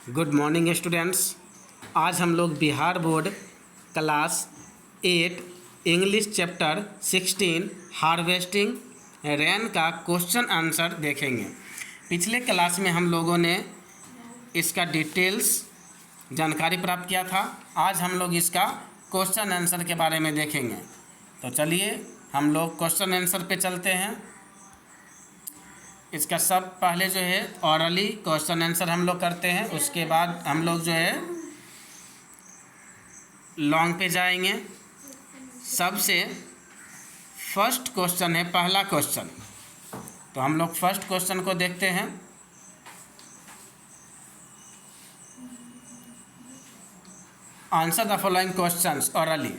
Good morning students. आज हम लोग Bihar board class 8 English chapter 16 harvesting rain का क्वेश्चन आंसर देखेंगे। पिछले क्लास में हम लोगों ने इसका डिटेल्स जानकारी प्राप्त किया था। आज हम लोग इसका क्वेश्चन आंसर के बारे में देखेंगे। तो चलिए हम लोग क्वेश्चन आंसर पे चलते हैं। इसका सब पहले जो है ऑरली क्वेश्चन आंसर हम लोग करते हैं, उसके बाद हम लोग जो है लॉन्ग पे जाएंगे। सबसे फर्स्ट क्वेश्चन है, पहला क्वेश्चन। तो हम लोग फर्स्ट क्वेश्चन को देखते हैं। Answer the following questions orally.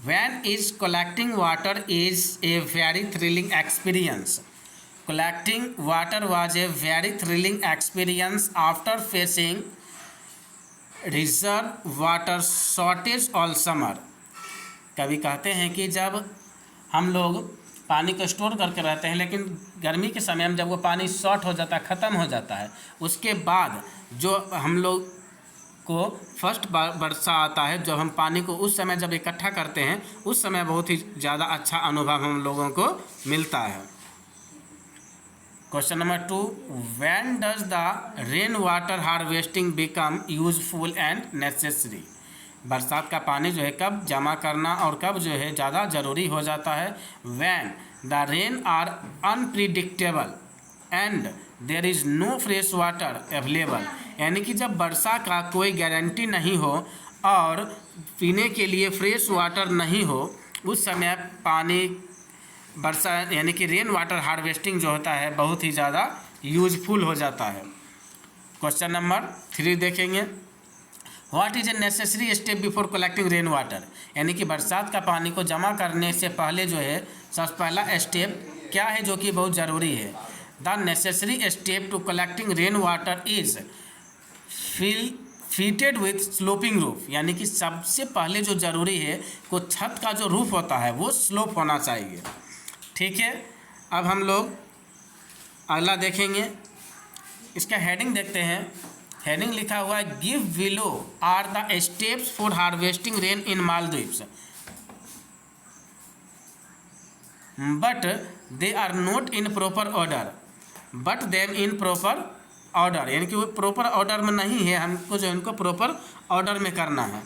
When is collecting water is a very thrilling experience. Collecting water was a very thrilling experience after facing reserve water shortage all summer. कभी कहते हैं कि जब हम लोग पानी को स्टोर करके रहते हैं, लेकिन गर्मी के समय में जब वो पानी शॉर्ट हो जाता है, ख़त्म हो जाता है, उसके बाद जो हम लोग को फर्स्ट वर्षा आता है, जब हम पानी को उस समय जब इकट्ठा करते हैं, उस समय बहुत ही ज़्यादा अच्छा अनुभव हम लोगों को मिलता है। Question number 2, when does the rain water harvesting become useful and necessary. बरसात का पानी जो है कब जमा करना और कब जो है ज़्यादा ज़रूरी हो जाता है। When the rain are unpredictable and there is no fresh water available. यानी कि जब वर्षा का कोई गारंटी नहीं हो और पीने के लिए फ्रेश वाटर नहीं हो, उस समय पानी वर्षा यानी कि रेन वाटर हार्वेस्टिंग जो होता है बहुत ही ज़्यादा यूजफुल हो जाता है। क्वेश्चन नंबर 3 देखेंगे। What is a necessary step before collecting rain water. यानी कि बरसात का पानी को जमा करने से पहले जो है सबसे पहला स्टेप क्या है जो कि बहुत ज़रूरी है। The necessary step to collecting rain water is fitted with sloping roof. यानी कि सबसे पहले जो ज़रूरी है को छत का जो रूफ होता है वो स्लोप होना चाहिए। ठीक है, अब हम लोग अगला देखेंगे। इसका हेडिंग देखते हैं। हेडिंग लिखा हुआ है give below are the steps for harvesting rain in Maldives but they are not in proper order but them in proper order. यानी कि वो प्रॉपर ऑर्डर में नहीं है, हमको जो इनको प्रॉपर ऑर्डर में करना है।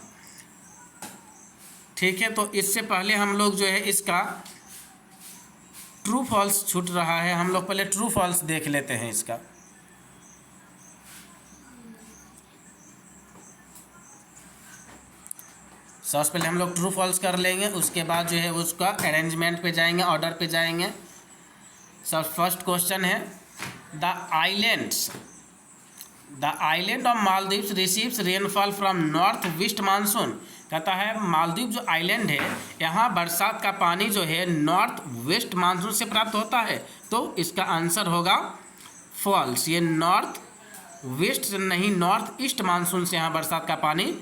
ठीक है, तो इससे पहले हम लोग जो है इसका ट्रू फॉल्स छूट रहा है, हम लोग पहले ट्रू फॉल्स देख लेते हैं इसका। सबसे पहले हम लोग ट्रू फॉल्स कर लेंगे, उसके बाद जो है उसका अरेंजमेंट पे जाएंगे, ऑर्डर पे जाएंगे। सब फर्स्ट क्वेश्चन है the island of Maldives receives rainfall from north west monsoon. कहता है मालदीव जो आइलैंड है यहाँ बरसात का पानी जो है नॉर्थ वेस्ट मानसून से प्राप्त होता है। तो इसका आंसर होगा फॉल्स। ये नॉर्थ वेस्ट से नहीं, नॉर्थ ईस्ट मानसून से यहाँ बरसात का पानी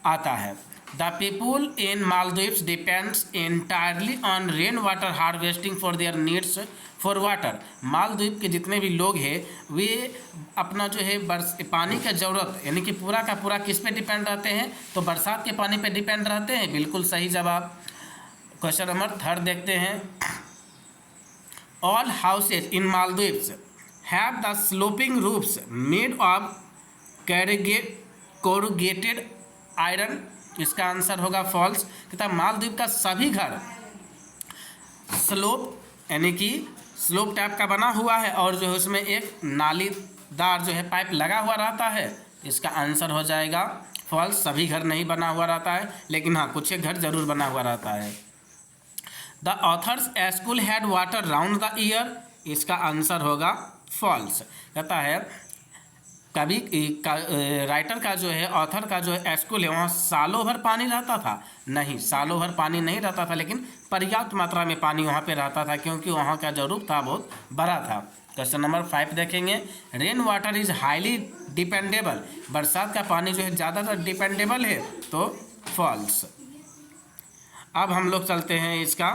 आता है। The people in Maldives depends entirely on rain water harvesting for their needs for water. Maldives के जितने भी लोग हैं वे अपना जो है पानी का ज़रूरत यानी कि पूरा का पूरा किस पे डिपेंड रहते हैं, तो बरसात के पानी पे डिपेंड रहते हैं। बिल्कुल सही जवाब। क्वेश्चन नंबर 3 देखते हैं। All houses in Maldives have the sloping roofs made of corrugated iron. इसका आंसर होगा फॉल्स। कहता मालदीव का सभी घर स्लोप यानी कि स्लोप टाइप का बना हुआ है और जो है उसमें एक नालीदार जो है पाइप लगा हुआ रहता है। इसका आंसर हो जाएगा फॉल्स। सभी घर नहीं बना हुआ रहता है, लेकिन हाँ कुछ एक घर जरूर बना हुआ रहता है। The author's school had water round the year. इसका आंसर होगा फॉल्स। कहता है कभी राइटर का जो है ऑथर का जो है स्कूल है वहाँ सालों भर पानी रहता था। नहीं, सालों भर पानी नहीं रहता था, लेकिन पर्याप्त मात्रा में पानी वहाँ पे रहता था क्योंकि वहाँ का जो रूप था बहुत बड़ा था। क्वेश्चन नंबर 5 देखेंगे। Rain water is highly dependable. बरसात का पानी जो है ज़्यादातर डिपेंडेबल है, तो फॉल्स। अब हम लोग चलते हैं इसका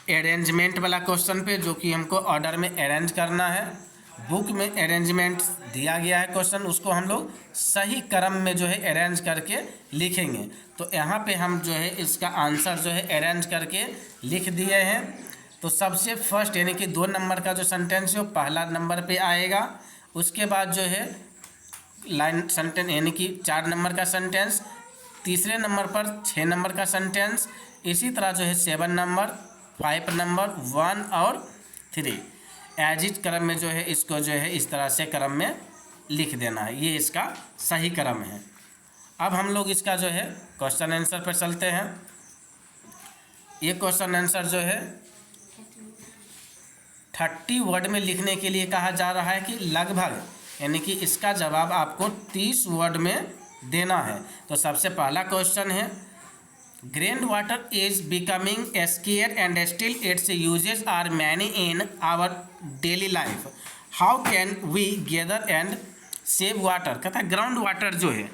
अरेंजमेंट वाला क्वेश्चन पे, जो कि हमको ऑर्डर में अरेंज करना है। बुक में अरेंजमेंट दिया गया है क्वेश्चन, उसको हम लोग सही क्रम में जो है अरेंज करके लिखेंगे। तो यहाँ पे हम जो है इसका आंसर जो है अरेंज करके लिख दिए हैं। तो सबसे फर्स्ट यानी कि 2 नंबर का जो सेंटेंस है वो पहला नंबर पे आएगा। उसके बाद जो है लाइन सेंटेंस यानी कि 4 नंबर का सेंटेंस, तीसरे नंबर पर 6 नंबर का सेंटेंस, इसी तरह जो है 7 नंबर, 5 नंबर, 1 और 3 एज इज क्रम में जो है इसको जो है इस तरह से क्रम में लिख देना है। ये इसका सही क्रम है। अब हम लोग इसका जो है क्वेश्चन आंसर पर चलते हैं। ये क्वेश्चन आंसर जो है 30 वर्ड में लिखने के लिए कहा जा रहा है कि लगभग, यानी कि इसका जवाब आपको 30 वर्ड में देना है। तो सबसे पहला क्वेश्चन है, rain water is becoming scarce and still its uses are many in our daily life, how can we gather and save water. कहता है ग्राउंड वाटर जो है,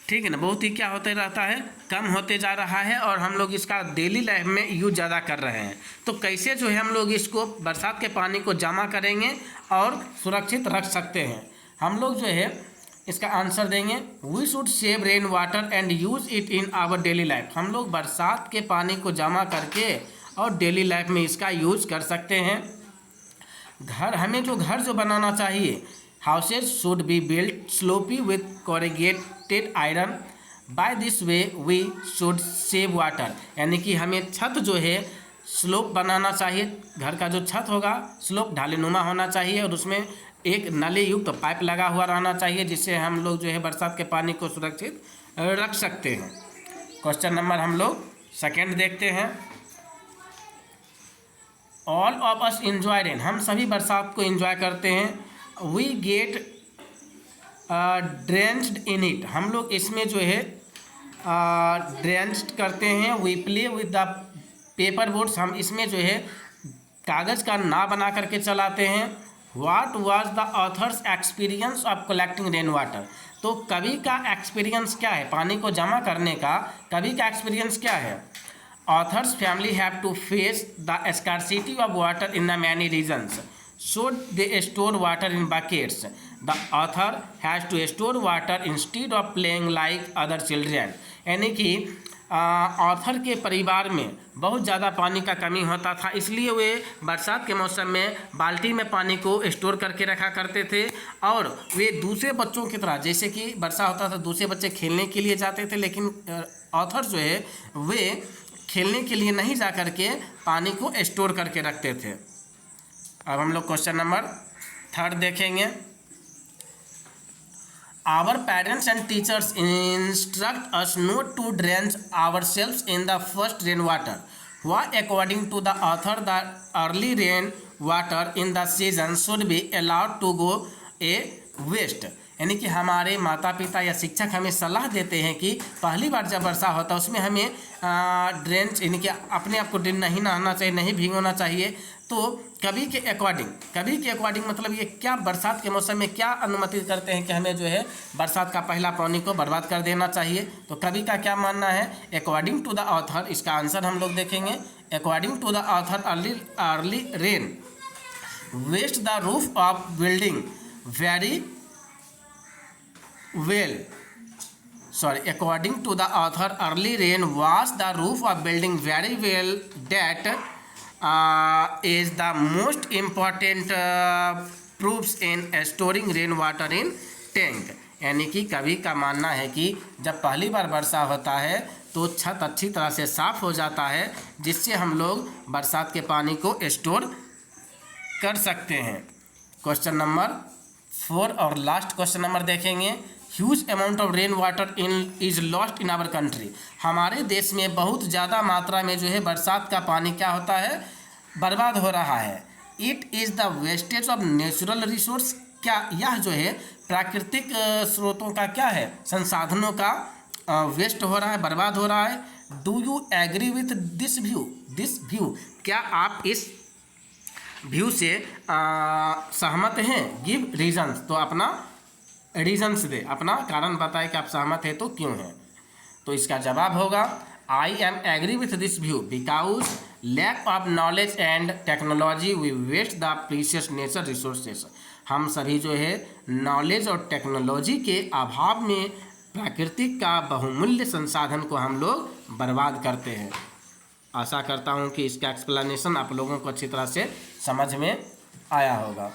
ठीक है ना, बहुत ही क्या होते रहता है, कम होते जा रहा है और हम लोग इसका डेली लाइफ में यूज ज़्यादा कर रहे हैं। तो कैसे जो है हम लोग इसको बरसात के पानी को जमा करेंगे और सुरक्षित रख सकते हैं। हम लोग जो है इसका आंसर देंगे, we should save rain water and use it in our daily life. हम लोग बरसात के पानी को जमा करके और डेली लाइफ में इसका यूज कर सकते हैं। हमें जो घर जो बनाना चाहिए, houses should be built sloppy with corrugated iron, by this way we should save water. यानी कि हमें छत जो है स्लोप बनाना चाहिए, घर का जो छत होगा स्लोप ढालेनुमा होना चाहिए और उसमें एक नली युक्त तो पाइप लगा हुआ रहना चाहिए, जिससे हम लोग जो है बरसात के पानी को सुरक्षित रख सकते हैं। क्वेश्चन नंबर हम लोग सेकेंड देखते हैं। All of us enjoy rain, हम सभी बरसात को एंजॉय करते हैं। We get drenched in it, हम लोग इसमें जो है ड्रेंच्ड करते हैं। We play with the paper boats, हम इसमें जो है कागज़ का नाव बना करके चलाते हैं। What was the author's experience of collecting rain water, तो कवि का एक्सपीरियंस क्या है पानी को जमा करने का, कवि का एक्सपीरियंस क्या है। Authors family have to face the scarcity of water in the many regions, should they store water in buckets, the author has to store water instead of playing like other children। यानी कि author के परिवार में बहुत ज़्यादा पानी का कमी होता था, इसलिए वे बरसात के मौसम में बाल्टी में पानी को स्टोर करके रखा करते थे और वे दूसरे बच्चों की तरह, जैसे कि वर्षा होता था दूसरे बच्चे खेलने के लिए जाते थे, लेकिन ऑथर जो है वे खेलने के लिए नहीं जा कर के पानी को स्टोर करके रखते थे। अब हम लोग क्वेश्चन नंबर 3 देखेंगे। Our parents and teachers instruct us not to drench ourselves in the first rain water, why according to the author the early rain water in the season should be allowed to go a waste. यानी कि हमारे माता पिता या शिक्षक हमें सलाह देते हैं कि पहली बार जब वर्षा होता है उसमें हमें ड्रेंच यानी कि अपने आप को नहीं नहाना चाहिए, नहीं भिगोना चाहिए। तो कवि के अकॉर्डिंग मतलब ये क्या बरसात के मौसम में क्या अनुमति करते हैं कि हमें जो है बरसात का पहला पानी को बर्बाद कर देना चाहिए। तो कवि का क्या मानना है, अकॉर्डिंग टू द ऑथर, इसका आंसर हम लोग देखेंगे। According to the author early rain waste the roof of building very well, according to the author early rain washed the roof of building very well, that is the most important proofs in storing rain water in tank। यानी कि कवि का मानना है कि जब पहली बार वर्षा होता है तो छत अच्छी तरह से साफ हो जाता है, जिससे हम लोग बरसात के पानी को स्टोर कर सकते हैं। क्वेश्चन नंबर 4 और लास्ट क्वेश्चन नंबर देखेंगे। Huge amount of rain water is lost in our country, हमारे देश में बहुत ज़्यादा मात्रा में जो है बरसात का पानी क्या होता है, बर्बाद हो रहा है। It is the wastage of natural resource, क्या यह जो है प्राकृतिक स्रोतों का क्या है, संसाधनों का वेस्ट हो रहा है, बर्बाद हो रहा है। Do you agree with this view, क्या आप इस व्यू से सहमत हैं। गिव रीजन्स, तो अपना रीजन्स दे, अपना कारण बताए कि आप सहमत हैं तो क्यों हैं। तो इसका जवाब होगा I am agree with this view because lack of knowledge and technology we waste the precious nature resources. हम सभी जो है नॉलेज और टेक्नोलॉजी के अभाव में प्राकृतिक का बहुमूल्य संसाधन को हम लोग बर्बाद करते हैं। आशा करता हूँ कि इसका एक्सप्लेनेशन आप लोगों को अच्छी तरह से समझ में आया होगा।